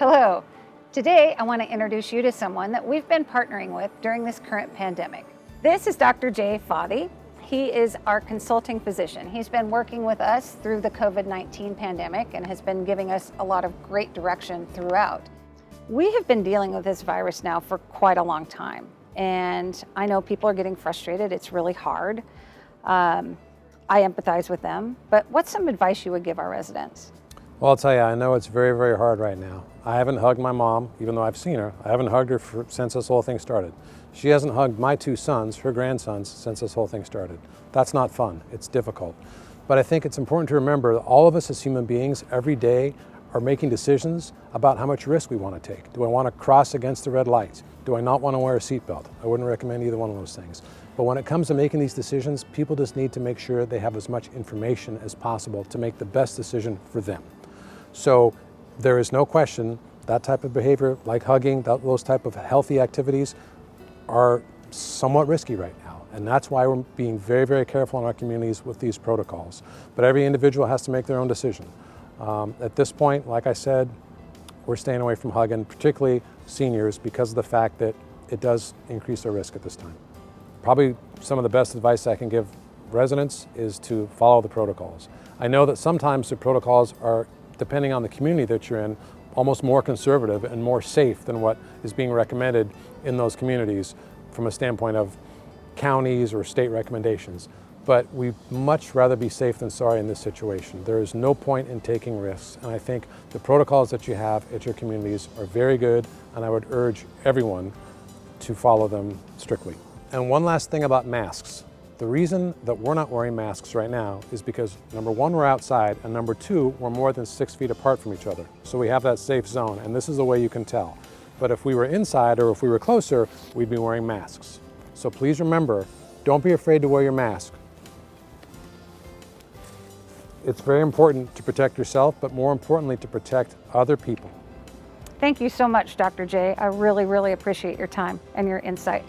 Hello. Today, I want to introduce you to someone that we've been partnering with during this current pandemic. This is Dr. Fathi. He is our consulting physician. He's been working with us through the COVID-19 pandemic and has been giving us a lot of great direction throughout. We have been dealing with this virus now for quite a long time, and I know people are getting frustrated. It's really hard. I empathize with them, but what's some advice you would give our residents? Well, I'll tell you, I know it's very, very hard right now. I haven't hugged my mom, even though I've seen her. I haven't hugged her since this whole thing started. She hasn't hugged my two sons, her grandsons, since this whole thing started. That's not fun. It's difficult. But I think it's important to remember that all of us as human beings every day are making decisions about how much risk we want to take. Do I want to cross against the red light? Do I not want to wear a seatbelt? I wouldn't recommend either one of those things. But when it comes to making these decisions, people just need to make sure they have as much information as possible to make the best decision for them. So there is no question that type of behavior, like hugging, those type of healthy activities are somewhat risky right now. And that's why we're being very, very careful in our communities with these protocols. But every individual has to make their own decision. At this point, like I said, we're staying away from hugging, particularly seniors, because of the fact that it does increase their risk at this time. Probably some of the best advice I can give residents is to follow the protocols. I know that sometimes the protocols are, depending on the community that you're in, almost more conservative and more safe than what is being recommended in those communities from a standpoint of counties or state recommendations. But we'd much rather be safe than sorry in this situation. There is no point in taking risks, and I think the protocols that you have at your communities are very good, and I would urge everyone to follow them strictly. And one last thing about masks. The reason that we're not wearing masks right now is because, number one, we're outside, and number two, we're more than 6 feet apart from each other. So we have that safe zone, and this is the way you can tell. But if we were inside or if we were closer, we'd be wearing masks. So please remember, don't be afraid to wear your mask. It's very important to protect yourself, but more importantly, to protect other people. Thank you so much, Dr. J. I really, really appreciate your time and your insight.